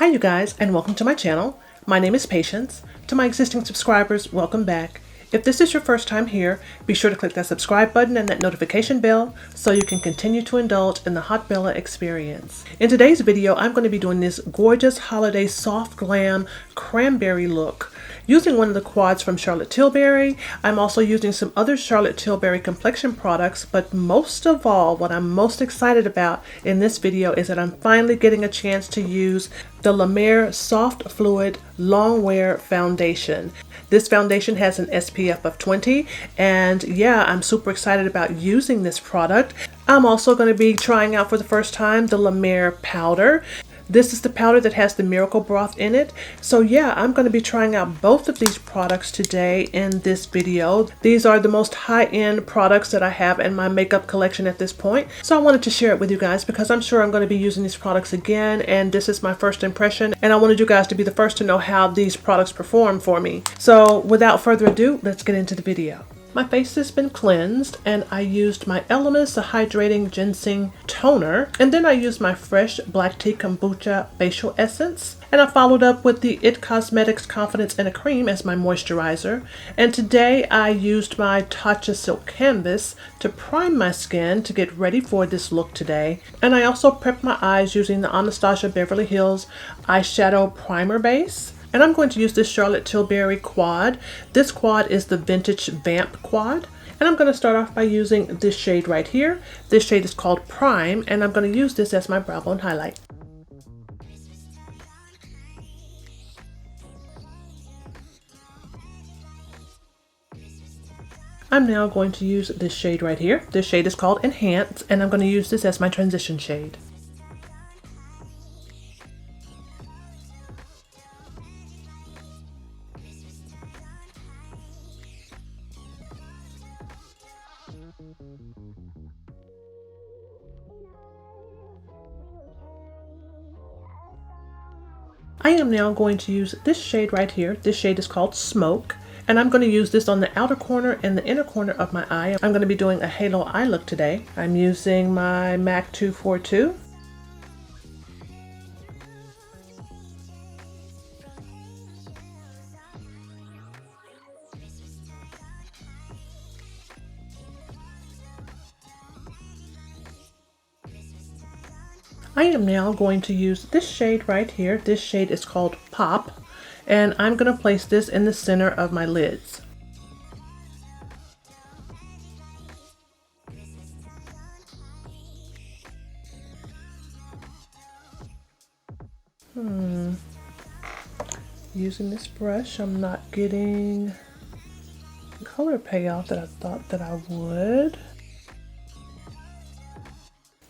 Hi you guys, and welcome to my channel. My name is Patience. To my existing subscribers, welcome back. If this is your first time here, be sure to click that subscribe button and that notification bell so you can continue to indulge in the Hot Bella experience. In today's video, I'm going to be doing this gorgeous holiday soft glam cranberry look. Using one of the quads from Charlotte Tilbury, I'm also using some other Charlotte Tilbury complexion products, but most of all, what I'm most excited about in this video is that I'm finally getting a chance to use the LaMer Soft Fluid Long Wear Foundation. This foundation has an SPF of 20, and yeah, I'm super excited about using this product. I'm also going to be trying out for the first time the LaMer powder. This is the powder that has the miracle broth in it. So yeah, I'm going to be trying out both of these products today in this video. These are the most high-end products that I have in my makeup collection at this point. So I wanted to share it with you guys because I'm sure I'm going to be using these products again, and this is my first impression, and I wanted you guys to be the first to know how these products perform for me. So without further ado, let's get into the video. My face has been cleansed, and I used my ELEMIS Hydrating Ginseng Toner, and then I used my fresh black tea kombucha facial essence, and I followed up with the IT Cosmetics Confidence in a Cream as my moisturizer. And today I used my Tatcha Silk Canvas to prime my skin to get ready for this look today. And I also prepped my eyes using the Anastasia Beverly Hills Eyeshadow Primer Base. And I'm going to use this Charlotte Tilbury quad. This quad is the Vintage Vamp quad. And I'm going to start off by using this shade right here. This shade is called Prime, and I'm going to use this as my brow bone highlight. I'm now going to use this shade right here. This shade is called Enhance, and I'm going to use this as my transition shade. I am now going to use this shade right here. This shade is called Smoke, and I'm going to use this on the outer corner and the inner corner of my eye. I'm going to be doing a halo eye look today. I'm using my MAC 242. I am now going to use this shade right here. This shade is called Pop, and I'm going to place this in the center of my lids. Using this brush, I'm not getting the color payoff that I thought that I would.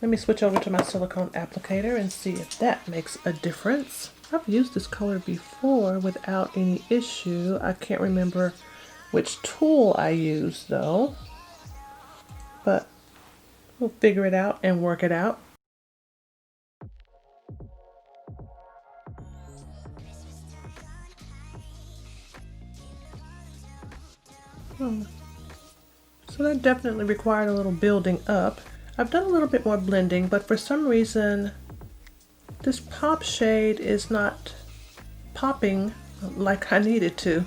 Let me switch over to my silicone applicator and see if that makes a difference. I've used this color before without any issue. I can't remember which tool I used though, but we'll figure it out and work it out. So that definitely required a little building up. I've done a little bit more blending, but for some reason this pop shade is not popping like I needed to.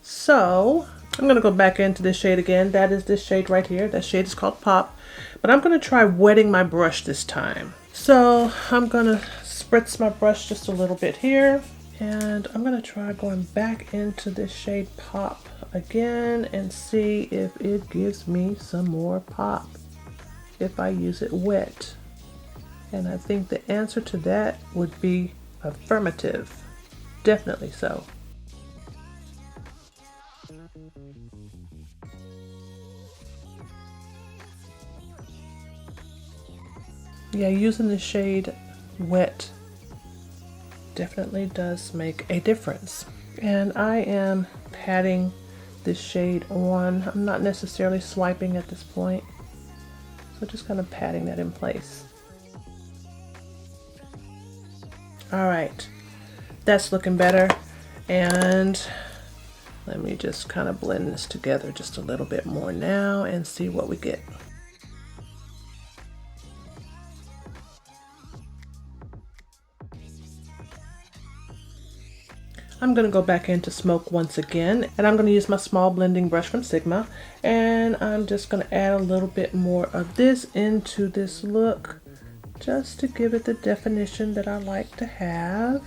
So I'm going to go back into this shade again. That is this shade right here. That shade is called Pop, but I'm going to try wetting my brush this time. So I'm going to spritz my brush just a little bit here, and I'm going to try going back into this shade Pop again and see if it gives me some more pop if I use it wet. And I think the answer to that would be affirmative. Definitely so. Yeah, using the shade wet definitely does make a difference. And I am patting this shade on. I'm not necessarily swiping at this point. So just kind of patting that in place. All right, that's looking better. And let me just kind of blend this together just a little bit more now and see what we get. I'm going to go back into smoke once again, and I'm going to use my small blending brush from Sigma, and I'm just going to add a little bit more of this into this look just to give it the definition that I like to have.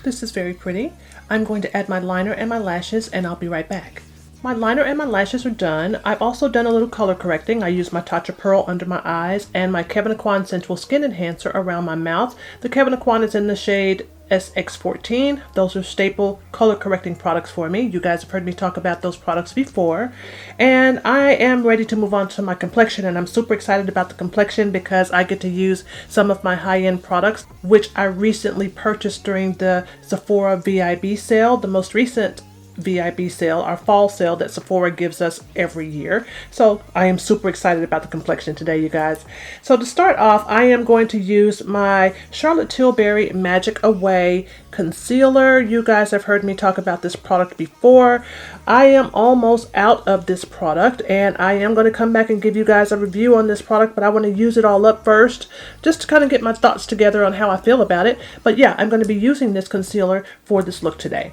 This is very pretty. I'm going to add my liner and my lashes, and I'll be right back. My liner and my lashes are done. I've also done a little color correcting. I used my Touch of Pearl under my eyes and my Kevyn Aucoin Sensual Skin Enhancer around my mouth. The Kevyn Aucoin is in the shade SX14. Those are staple color correcting products for me. You guys have heard me talk about those products before. And I am ready to move on to my complexion, and I'm super excited about the complexion because I get to use some of my high-end products, which I recently purchased during the Sephora VIB sale, the most recent VIB sale, our fall sale that Sephora gives us every year. So I am super excited about the complexion today, you guys. So to start off, I am going to use my Charlotte Tilbury Magic Away concealer. You guys have heard me talk about this product before. I am almost out of this product, and I am going to come back and give you guys a review on this product, but I want to use it all up first just to kind of get my thoughts together on how I feel about it. But yeah, I'm going to be using this concealer for this look today.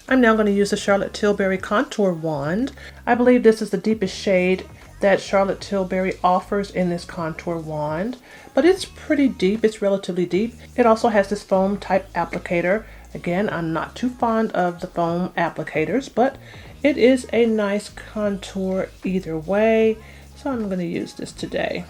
I'm now going to use the Charlotte Tilbury Contour Wand. I believe this is the deepest shade that Charlotte Tilbury offers in this contour wand, but it's pretty deep. It's relatively deep. It also has this foam type applicator. Again, I'm not too fond of the foam applicators, but it is a nice contour either way, so I'm going to use this today.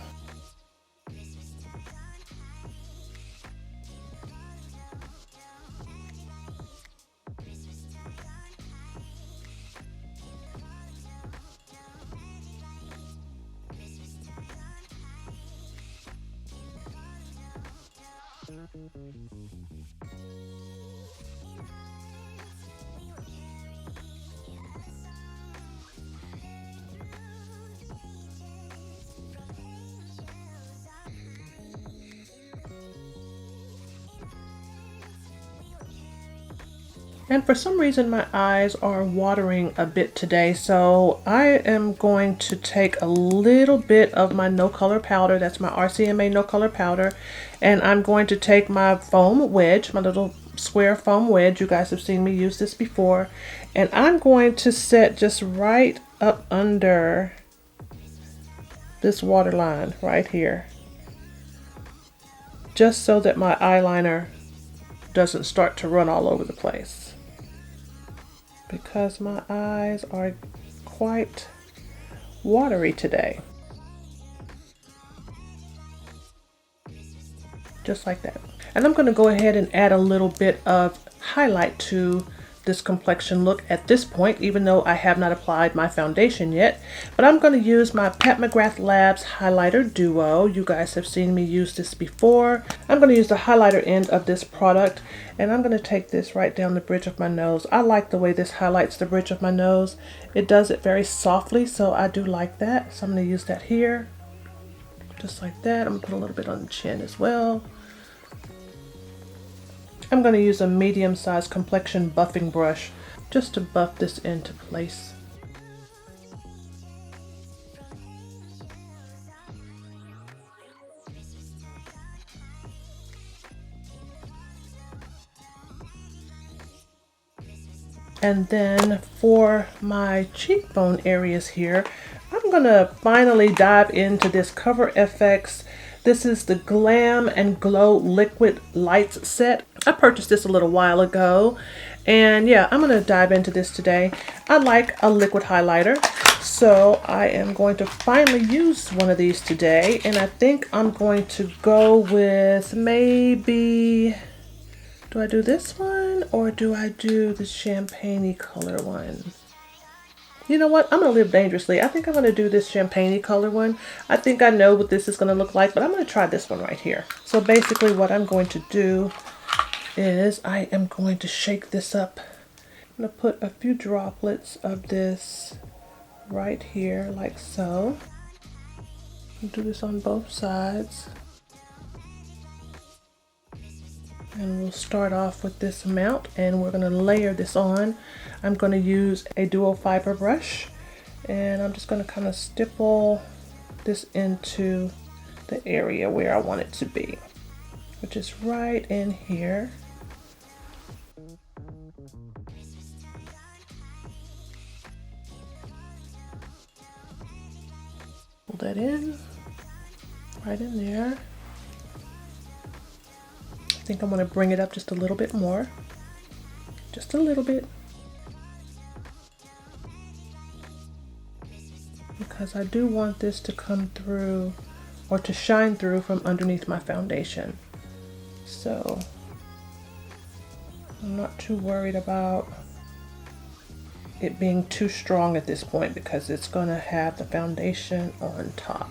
And for some reason my eyes are watering a bit today, so I am going to take a little bit of my no color powder, that's my RCMA no color powder, and I'm going to take my foam wedge, my little square foam wedge, you guys have seen me use this before, and I'm going to set just right up under this waterline right here, just so that my eyeliner doesn't start to run all over the place, because my eyes are quite watery today. Just like that. And I'm going to go ahead and add a little bit of highlight to this complexion look at this point, even though I have not applied my foundation yet. But I'm going to use my Pat McGrath Labs Highlighter Duo. You guys have seen me use this before. I'm going to use the highlighter end of this product, and I'm going to take this right down the bridge of my nose. I like the way this highlights the bridge of my nose. It does it very softly, so I do like that. So I'm going to use that here, just like that. I'm going to put a little bit on the chin as well. I'm going to use a medium-sized complexion buffing brush just to buff this into place. And then for my cheekbone areas here, I'm going to finally dive into this Cover FX. This is the Glam and Glow Liquid Lights set. I purchased this a little while ago, And yeah, I'm gonna dive into this today. I like a liquid highlighter, so I am going to finally use one of these today. And I think I'm going to go with maybe, do I do this one or do I do the champagne-y color one? You know what? I'm going to live dangerously. I think I'm going to do this champagne-y color one. I think I know what this is going to look like, but I'm going to try this one right here. So basically what I'm going to do is I am going to shake this up. I'm going to put a few droplets of this right here like so. I'll do this on both sides. And we'll start off with this amount and we're going to layer this on. I'm going to use a dual fiber brush and I'm just going to kind of stipple this into the area where I want it to be, which is right in here. Pull that in, right in there. I think I'm going to bring it up just a little bit more, just a little bit, because I do want this to come through or to shine through from underneath my foundation. So I'm not too worried about it being too strong at this point because it's going to have the foundation on top.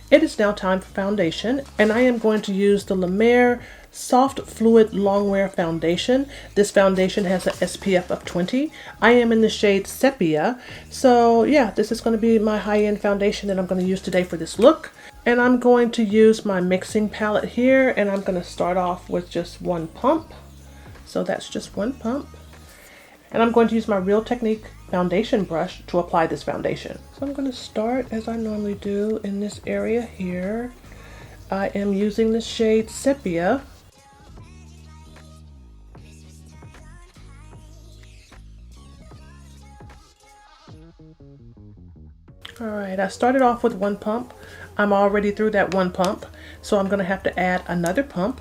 It is now time for foundation, and I am going to use the LaMer Soft Fluid Longwear Foundation. This foundation has an SPF of 20. I am in the shade Sepia, so yeah, this is going to be my high-end foundation that I'm going to use today for this look. And I'm going to use my mixing palette here, and I'm going to start off with just one pump. So that's just one pump. And I'm going to use my Real Technique foundation brush to apply this foundation. So I'm going to start as I normally do in this area here. I am using the shade Sepia. Alright, I started off with one pump. I'm already through that one pump, so I'm going to have to add another pump.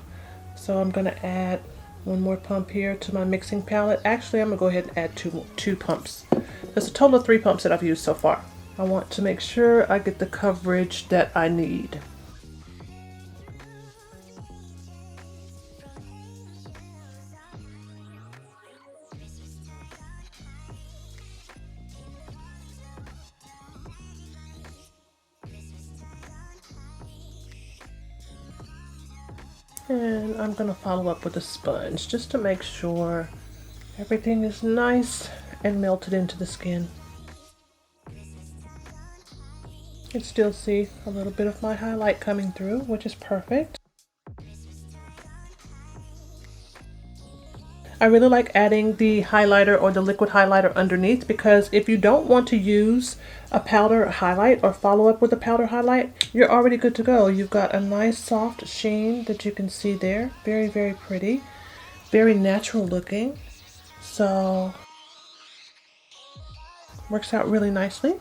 So I'm going to add one more pump here to my mixing palette. Actually, I'm going to go ahead and add two pumps. There's a total of 3 pumps that I've used so far. I want to make sure I get the coverage that I need. And I'm going to follow up with a sponge just to make sure everything is nice and melted into the skin. You can still see a little bit of my highlight coming through, which is perfect. I really like adding the highlighter or the liquid highlighter underneath, because if you don't want to use a powder highlight or follow up with a powder highlight, you're already good to go. You've got a nice soft sheen that you can see there. Very, very pretty. Very natural looking. So, works out really nicely.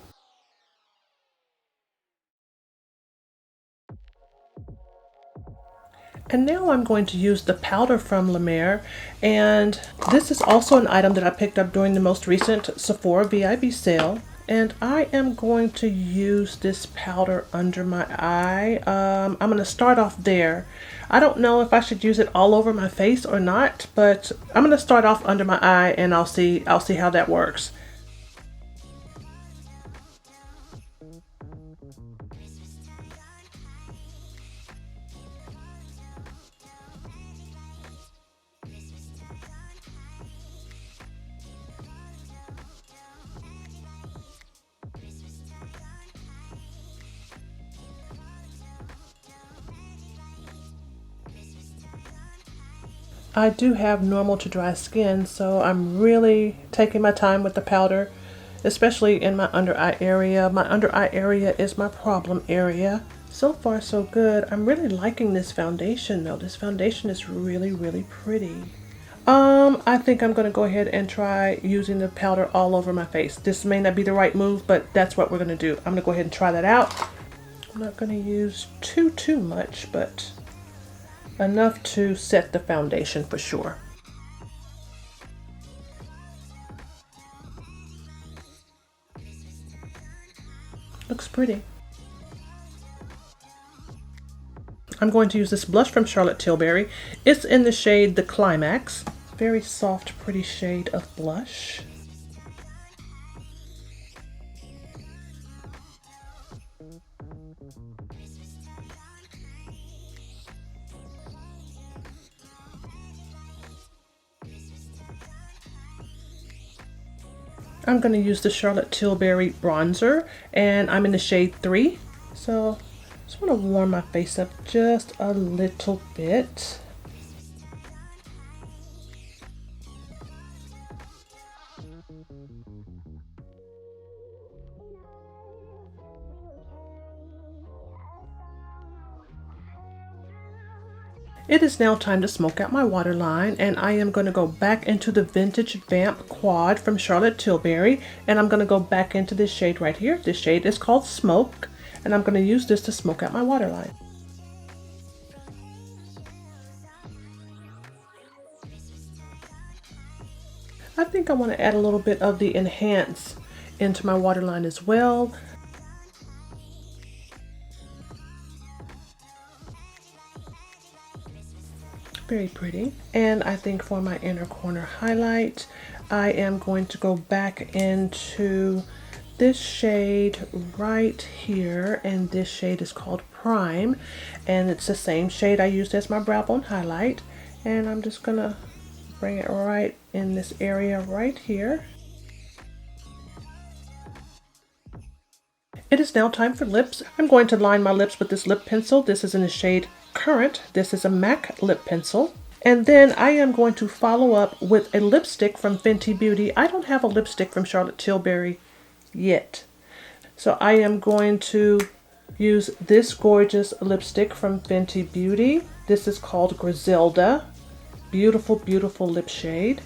And now I'm going to use the powder from LaMer, and this is also an item that I picked up during the most recent Sephora VIB sale. And I am going to use this powder under my eye. I'm going to start off there. I don't know if I should use it all over my face or not, but I'm going to start off under my eye and I'll see how that works. I do have normal to dry skin, so I'm really taking my time with the powder, especially in my under eye area. My under eye area is my problem area, So far so good. I'm really liking this foundation though. This foundation is really, really pretty. I think I'm going to go ahead and try using the powder all over my face. This may not be the right move, but that's what we're going to do. I'm going to go ahead and try that out. I'm not going to use too much, but enough to set the foundation for sure. Looks pretty. I'm going to use this blush from Charlotte Tilbury. It's in the shade The Climax. Very soft, pretty shade of blush. I'm going to use the Charlotte Tilbury bronzer, and I'm in the shade 3. So I just want to warm my face up just a little bit. It is now time to smoke out my waterline, and I am going to go back into the Vintage Vamp Quad from Charlotte Tilbury, and I'm going to go back into this shade right here. This shade is called Smoke, and I'm going to use this to smoke out my waterline. I think I want to add a little bit of the Enhance into my waterline as well. Very pretty. And I think for my inner corner highlight, I am going to go back into this shade right here, and this shade is called Prime, and it's the same shade I used as my brow bone highlight, and I'm just gonna bring it right in this area right here. It is now time for lips. I'm going to line my lips with this lip pencil. This is in the shade Currant. This is a MAC lip pencil. And then I am going to follow up with a lipstick from Fenty Beauty. I don't have a lipstick from Charlotte Tilbury yet. So I am going to use this gorgeous lipstick from Fenty Beauty. This is called Griselda. Beautiful, beautiful lip shade.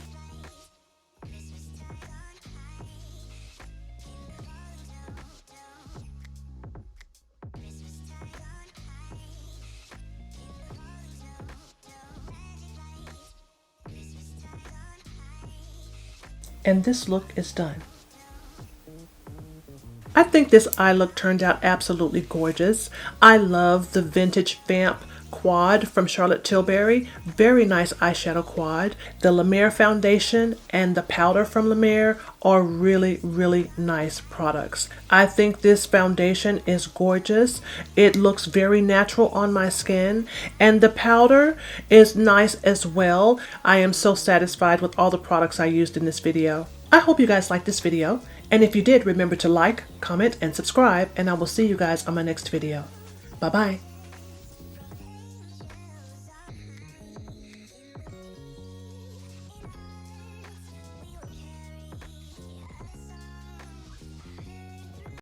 And this look is done. I think this eye look turned out absolutely gorgeous. I love the Vintage Vamp Quad from Charlotte Tilbury. Very nice eyeshadow quad. The LaMer foundation and the powder from LaMer are really, really nice products. I think this foundation is gorgeous. It looks very natural on my skin, and the powder is nice as well. I am so satisfied with all the products I used in this video. I hope you guys liked this video, and if you did, remember to like, comment, and subscribe, and I will see you guys on my next video. Bye-bye.